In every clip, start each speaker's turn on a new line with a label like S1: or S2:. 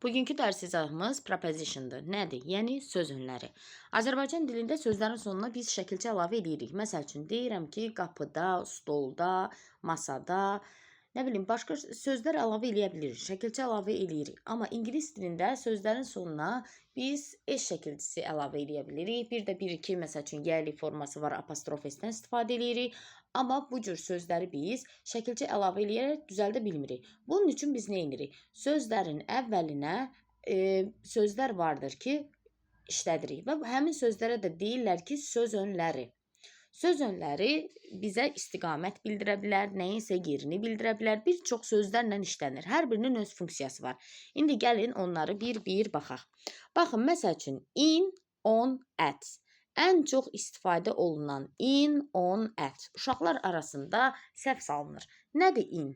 S1: Bugünkü dərs izahımız preposition'dır. Nədir? Yəni söz önləri. Azərbaycan dilində sözlərin sonuna biz şəkilçi əlavə edirik. Məsəl üçün deyirəm ki, qapıda, stolda, masada, nə bilim, başqa sözlər əlavə eləyə bilirik. Şəkilçi əlavə eləyirik. Amma ingilis dilində sözlərin sonuna biz eş şəkilçisi əlavə eləyə bilirik. Bir də 1-2 məsəl üçün yəli forması var, apostrof s-dən istifadə eləyirik. Amma bu cür sözləri biz şəkilçi əlavə eləyərək düzəldə bilmirik. Bunun üçün biz nə edirik? Sözlərin əvvəlinə sözlər vardır ki, işlədirik və həmin sözlərə də deyirlər ki, söz önləri. Söz önləri bizə istiqamət bildirə bilər, nəyinsə yerini bildirə bilər. Bir çox sözlərlə işlənir. Hər birinin öz funksiyası var. İndi gəlin onları bir-bir baxaq. Baxın, məsəl üçün in, on, at. Ən çox istifadə olunan in, on, at. Uşaqlar arasında səhv salınır. Nədir in?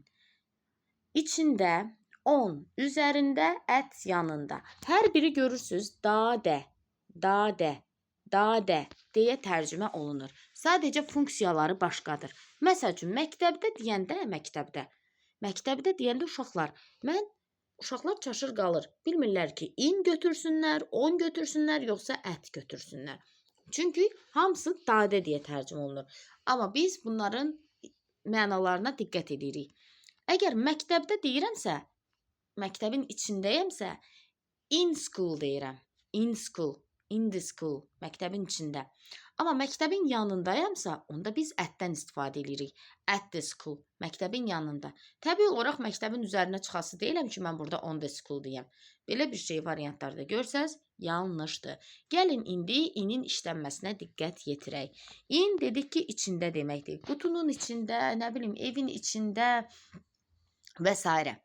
S1: İçində, on, üzərində, at yanında. Hər biri görürsünüz, dadə, dadə, dadə deyə tərcümə olunur. Sadəcə funksiyaları başqadır. Məsəl üçün, məktəbdə deyəndə, məktəbdə deyəndə uşaqlar çaşır qalır. Bilmirlər ki, in götürsünlər, on götürsünlər, yoxsa at götürsünlər. Çünki hamısı dadə deyə tərcümə olunur. Amma biz bunların mənalarına diqqət edirik. Əgər məktəbdə deyirəmsə, məktəbin içindəyəmsə, in school deyirəm. In school, in the school, məktəbin içində. Amma məktəbin yanındayamsa, onda biz at-dən istifadə edirik. At the school, məktəbin yanında. Təbii olaraq məktəbin üzərinə çıxası deyiləm ki, mən burada on the school deyəm. Belə bir şey variantlarda görsəz, yanlışdır. Gəlin indi inin işlənməsinə diqqət yetirək. In dedik ki, içində deməkdir. Qutunun içində, nə bilim, evin içində və s.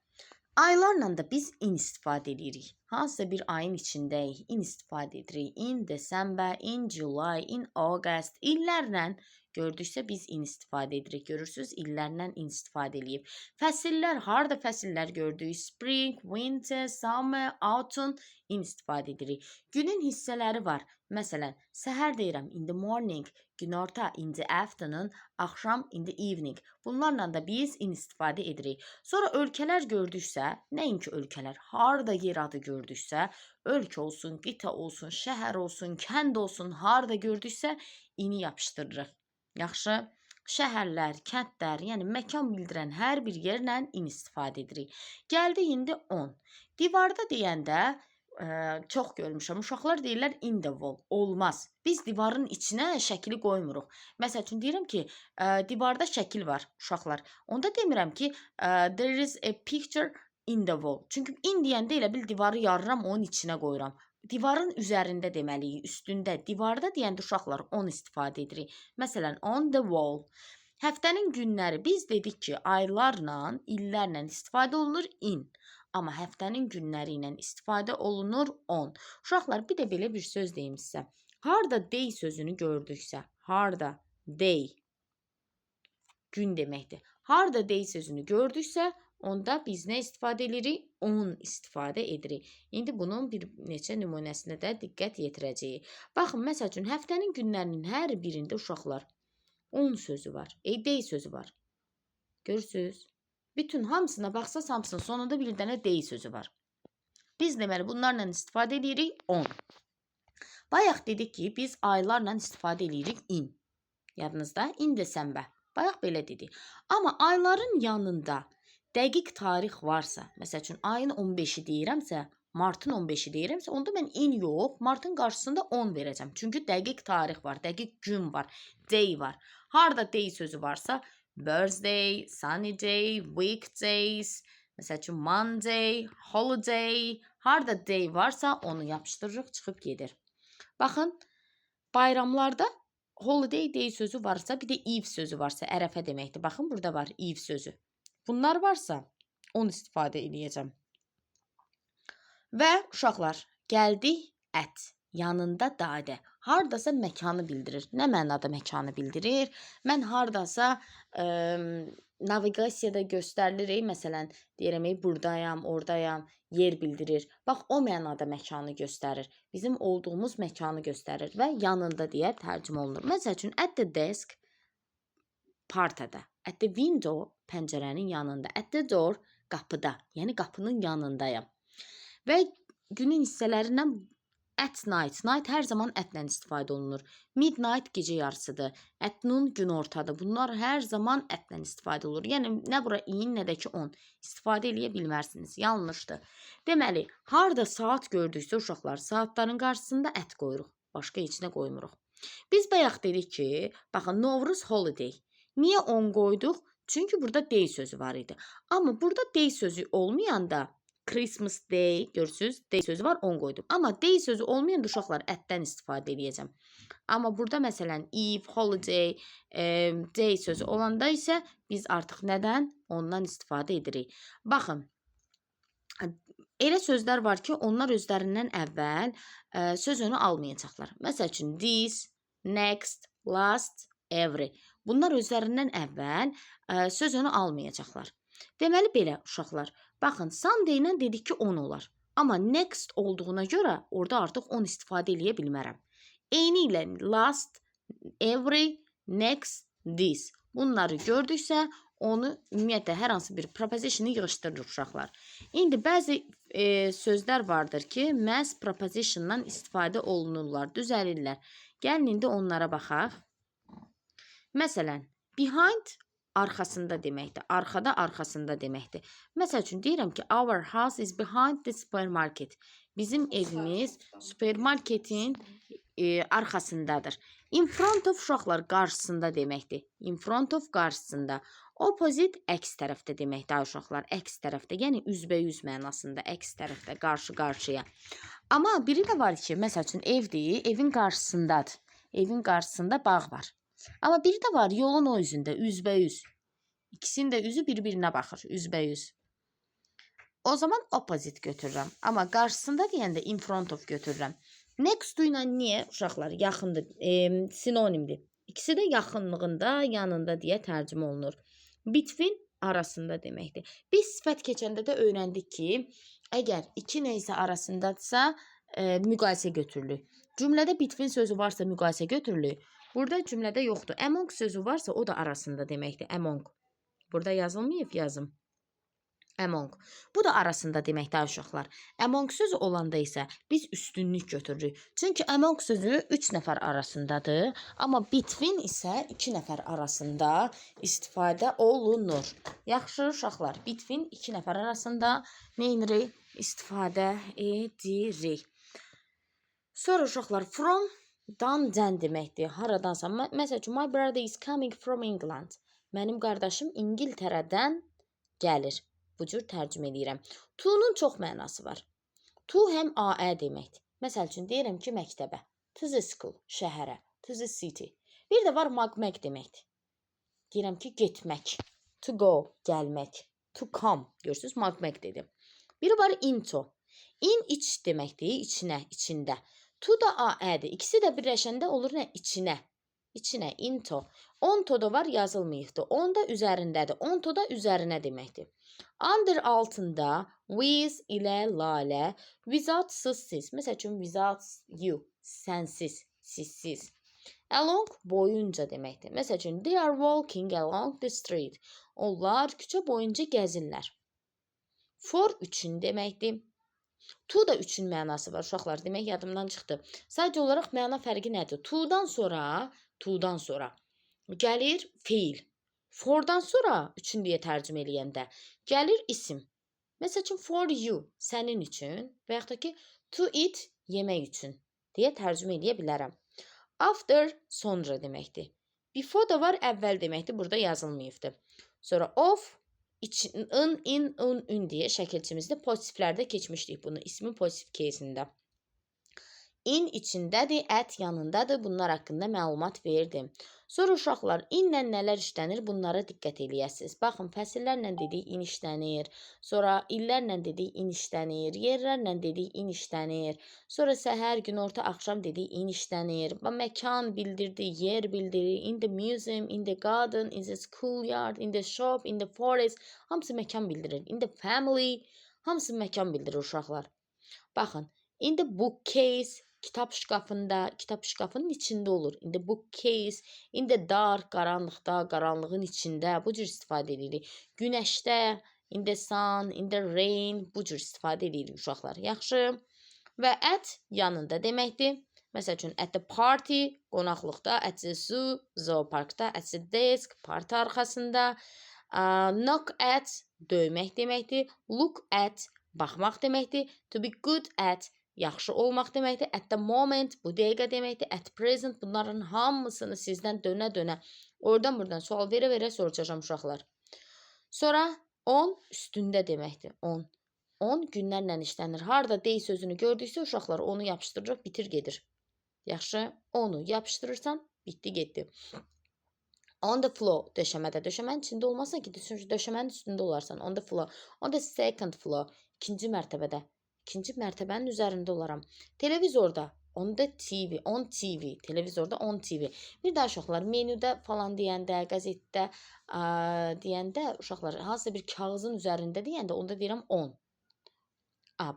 S1: Aylarla da biz in istifadə edirik. Hansısa bir ayın içindəyik, in istifadə edirik. In December, in July, in August. İllərlə gördüksə biz in istifadə edirik. Görürsünüz, illərlə in istifadə edib. Fəsillər, harda fəsillər gördük? Spring, winter, summer, autumn in istifadə edirik. Günün hissələri var. Məsələn, səhər deyirəm, in the morning, günorta, in the afternoon, axşam, in the evening. Bunlarla da biz in istifadə edirik. Sonra ölkələr gördüksə, nəinki ölkələr, harda yer adı gördüksə, ölkə olsun, qitə olsun, şəhər olsun, kənd olsun, harda gördüksə, ini yapışdırırıq. Yaxşı, şəhərlər, kəndlər, yəni məkan bildirən hər bir yerlə in istifadə edirik. Gəldi indi 10. Divarda deyəndə çox görmüşəm. Uşaqlar deyirlər in the wall. Olmaz. Biz divarın içinə şəkili qoymuruq. Məsəl üçün deyirəm ki, divarda şəkil var uşaqlar. Onda demirəm ki, there is a picture in the wall. Çünki in deyəndə elə bil divarı yarıram, onun içinə qoyuram. Divarın üzərində deməliyik, üstündə. Divarda deyəndə uşaqlar on istifadə edirik. Məsələn, on the wall. Həftənin günləri biz dedik ki, aylarla, illərlə istifadə olunur in. Amma həftənin günləri ilə istifadə olunur on. Uşaqlar, bir də belə bir söz deyim sizə. Harda day sözünü gördüksə, harda day gün deməkdir. Harda day sözünü gördüksə, onda biz nə istifadə edirik? On istifadə edirik. İndi bunun bir neçə nümunəsinə də diqqət yetirəcəyik. Baxın, məsəl üçün, həftənin günlərinin hər birində uşaqlar 10 sözü var. Day sözü var. Görürsünüz? Bütün hamısına baxsaz, hamısının sonunda bir dənə day sözü var. Biz deməli bunlarla istifadə edirik 10. Bayaq dedik ki, biz aylarla istifadə edirik in. Yadınızda in December. Bayaq belə dedik. Amma ayların yanında dəqiq tarix varsa, məsəl üçün ayın 15-i deyirəmsə, martın 15-i deyirəmsə, onda mən in yox, martın qarşısında 10 verəcəm. Çünki dəqiq tarix var, dəqiq gün var, day var. Harda day sözü varsa, birthday, sunny day, weekdays, məsəl üçün Monday, holiday, harda day varsa onu yapışdırırıq, çıxıb gedir. Baxın, bayramlarda holiday day sözü varsa, bir də eve sözü varsa, ərəfə deməkdir. Baxın, burada var eve sözü. Bunlar varsa, onu istifadə edəcəm. Və uşaqlar, gəldik at. Yanında dadə. Hardasa məkanı bildirir. Nə mənada məkanı bildirir? Mən hardasa naviqasiyada göstərilir. Məsələn, deyirəm, buradayam, oradayam, yer bildirir. Bax, o mənada məkanı göstərir. Bizim olduğumuz məkanı göstərir və yanında deyə tərcümə olunur. Məsəl üçün, at the desk, partada. At the window, pəncərənin yanında. At the door, qapıda. Yəni, qapının yanındayam. və günün hissələrindən at night. Night hər zaman ətlə istifadə olunur. Midnight gecə yarısıdır. At noon günortadır. Bunlar hər zaman ətlə istifadə olur. Yəni nə bura in, nə də ki on istifadə eləyə bilmərsiniz. Yanlışdır. Deməli, harda saat gördüksə uşaqlar, saatların qarşısında ət qoyuruq. Başqa heç nə qoymuruq. Biz bayaq dedik ki, baxın, Novruz holiday. Niyə 10 qoyduq? Çünki burada day sözü var idi. Amma burada day sözü olmayanda Christmas day, görürsünüz, day sözü var, 10 qoydum. Amma day sözü olmayanda uşaqlar ətdən istifadə edəcəm. Amma burada məsələn if, holiday, day sözü olanda isə biz artıq nədən? Ondan istifadə edirik. Baxın, elə sözlər var ki, onlar özlərindən əvvəl söz önü almayacaqlar. Məsəl üçün this, next, last, every. Bunlar özlərindən əvvəl söz önü almayacaqlar. Deməli belə uşaqlar, baxın, Sunday ilə dedik ki 10 olar. Amma next olduğuna görə orada artıq 10 istifadə eləyə bilmərəm. Eyni ilə last, every, next, this. Bunları gördüksə onu ümumiyyətlə hər hansı bir prepositionu yığışdırır uşaqlar. İndi bəzi sözlər vardır ki, məhz prepositiondan istifadə olunurlar, düzəlirlər. Gəlin indi onlara baxaq. Məsələn, behind arxasında deməkdir. Arxada, arxasında deməkdir. Məsəl üçün deyirəm ki, our house is behind the supermarket. Bizim evimiz supermarketin arxasındadır. In front of uşaqlar qarşısında deməkdir. In front of qarşısında. Opposite əks tərəfdə deməkdir uşaqlar. Əks tərəfdə, yəni üzbəyüz mənasında, əks tərəfdə, qarşı-qarşıya. Amma biri də var ki, məsəl üçün evdir, evin qarşısındadır. Evin qarşısında bağ var. Amma biri də var yolun o üzündə, üzbəyüz. İkisinin də üzü bir-birinə baxır, üzbəyüz. O zaman opposite götürürəm. Amma qarşısında deyəndə in front of götürürəm. Next to ilə niyə uşaqlar? Yaxındır, sinonimdir. İkisi də yaxınlığında, yanında deyə tərcümə olunur. Between arasında deməkdir. Biz sifət keçəndə də öyrəndik ki, əgər iki neysə arasındadırsa, müqayisə götürülür. Cümlədə between sözü varsa müqayisə götürülür. Burada cümlədə yoxdur. Among sözü varsa o da arasında deməkdir. Among. Burada yazılmayıb, yazım. Among. Bu da arasında deməkdir uşaqlar. Among sözü olanda isə biz üstünlük götürürük. Çünki among sözü 3 nəfər arasındadır. Amma between isə 2 nəfər arasında istifadə olunur. Yaxşı uşaqlar. Between 2 nəfər arasında nə edirik? İstifadə edirik. Sonra uşaqlar from dan deməkdir. Haradansa. Məsəl üçün, my brother is coming from England. Mənim qardaşım İngiltərədən gəlir. Bu cür tərcümə edirəm. To-nun çox mənası var. To həm AE deməkdir. Məsəl üçün, deyirəm ki, məktəbə. To the school, şəhərə. To the city. Bir də var magmək deməkdir. Deyirəm ki, getmək. To go, gəlmək. To come. Görürsünüz, magmək dedim. Biri var into. In, iç deməkdir, içinə, içində. To da AE'dir. İkisi də birləşəndə olur nə? İçinə. İçinə, into. Onto da var, yazılmayıqdır. On da üzərindədir. Onto da üzərinə deməkdir. Under altında, with ilə lalə, without siz. Məsəl üçün, without you, sənsiz, sizsiz. Along boyunca deməkdir. Məsəl üçün, they are walking along the street. Onlar küçə boyunca gəzirlər. For üçün deməkdir. To da üçün mənası var uşaqlar. Demək yadımdan çıxdı. Sadəcə olaraq məna fərqi nədir? To'dan sonra gəlir feil. For'dan sonra üçün deyə tərcümə eləyəndə gəlir isim. Məsəl üçün for you, sənin üçün və yaxud da ki to eat, yemək üçün deyə tərcümə eləyə bilərəm. After sonra deməkdir. Before da var, əvvəl deməkdir. Burada yazılmayıbdır. Sonra of, in, ün deyə şəkilçimizdə pozitivlərdə keçmişdik bunu. İsmin pozitiv кейsində. In içindədir, at yanındadır. Bunlar haqqında məlumat verdim. Sonra uşaqlar, inlə nələr işlənir? Bunlara diqqət eləyəsiniz. Baxın, fəsillərlə dedik, in işlənir. Sonra illərlə dedik, in işlənir. Yerlərlə dedik, in işlənir. Sonra səhər, günorta, axşam dedik, in işlənir. Məkan bildirdi, yer bildirir. In the museum, in the garden, in the schoolyard, in the shop, in the forest. Hamısı məkan bildirir. In the family, hamısı məkan bildirir uşaqlar. Baxın, in the bookcase, kitab şkafında, kitab şkafının içində olur. In the bookcase, in the dark, qaranlıqda, qaranlığın içində. Bu cür istifadə edirik. Günəşdə, in the sun, in the rain bu cür istifadə edirik uşaqlar. Yaxşı. Və at yanında deməkdir. Məsəl üçün at the party qonaqlıqda, at the zoo zooparkda, at the desk parti arxasında, knock at döymək deməkdir. Look at baxmaq deməkdir. To be good at yaxşı olmaq deməkdir. At the moment bu dəqiqə deməkdir. At present bunların hamısını sizdən dönə-dönə oradan buradan sual verə-verə soracağam uşaqlar. Sonra on üstündə deməkdir. On günlərlə işlənir. Harda dey sözünü gördüksə uşaqlar onu yapışdırırıq, bitir gedir. Yaxşı, onu yapışdırırsan, bitdi getdi. On the floor döşəmədə. Döşəmənin içində olmasan ki, döşəmənin üstündə olarsan. On the floor. On the second floor. İkinci mərtəbədə. İkinci mərtəbənin üzərində olaram. Televizorda. On the TV. On TV. Televizorda on TV. Bir daha uşaqlar menüdə falan deyəndə, qəzetdə deyəndə uşaqlar hansısa bir kağızın üzərində deyəndə onda deyirəm on.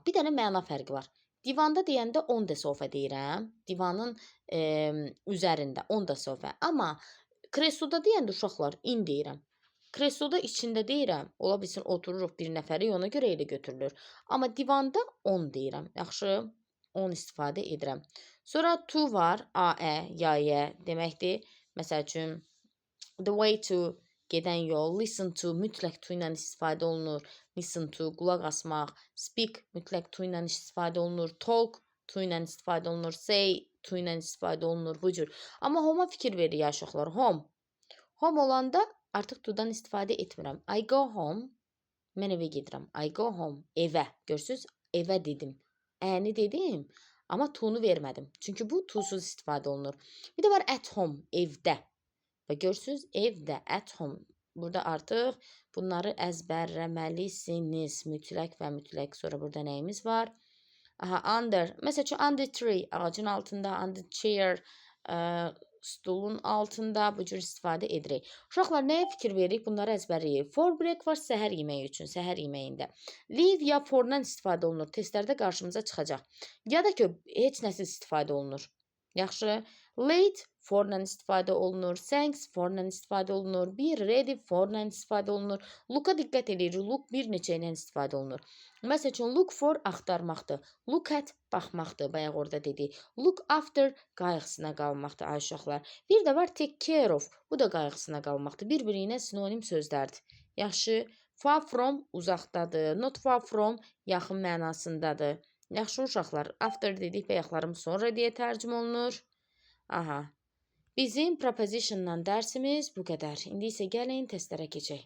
S1: Bir dənə məna fərqi var. Divanda deyəndə on the sofa deyirəm. Divanın üzərində on the sofa. Amma kresloda deyəndə uşaqlar in deyirəm. Kresloda içində deyirəm. Ola bilsin otururuq bir nəfəri ona görə elə götürülür. Amma divanda on deyirəm. Yaxşı, on istifadə edirəm. Sonra to var. A-ə, ya-yə deməkdir. Məsəl üçün the way to gedən yol. Listen to mütləq to ilə istifadə olunur. Listen to qulaq asmaq. Speak mütləq to ilə istifadə olunur. Talk to ilə istifadə olunur. Say to ilə istifadə olunur. Bu cür. Amma home-a fikir verir ya uşaqlar. Home. Home olanda artıq to-dan istifadə etmirəm. I go home. Mən evə gedirəm. I go home. Evə. Görürsünüz? Evə dedim. Əni dedim. Amma to-nu vermədim. Çünki bu to-suz istifadə olunur. Bir də var at home. Evdə. Və görürsünüz? Evdə. At home. Burada artıq bunları əzbərləməlisiniz. Mütləq və mütləq. Sonra burada nəyimiz var? Under. Məsəl üçün under tree. Ağacın altında. Under chair. Stolun altında bu cür istifadə edirik. Uşaqlar nəyə fikir veririk? Bunları əzbərləyirik. For breakfast səhər yeməyi üçün, səhər yeməyində. Leave ya fordan istifadə olunur. Testlərdə qarşımıza çıxacaq. Ya da ki, heç nəsil istifadə olunur. Yaxşı. Late forla istifadə olunur. Thanks forla istifadə olunur. Be ready forla istifadə olunur. Look'a diqqət edirik. Look bir neçə ilə istifadə olunur. Məsəl üçün look for axtarmaqdır. Look at baxmaqdır. Bayaq orada dedik. Look after qayğısına qalmaqdır ay uşaqlar. Bir də var take care of. Bu da qayğısına qalmaqdır. Bir-biri ilə sinonim sözlərdir. Yaxşı. Far from uzaqdadır. Not far from yaxın mənasındadır. Yaxşı uşaqlar. After dedik bayaqlarım sonra deyə tərcümə olunur. Bizim propositionla dərsimiz bu qədər. İndi isə gəlin testlərə keçək.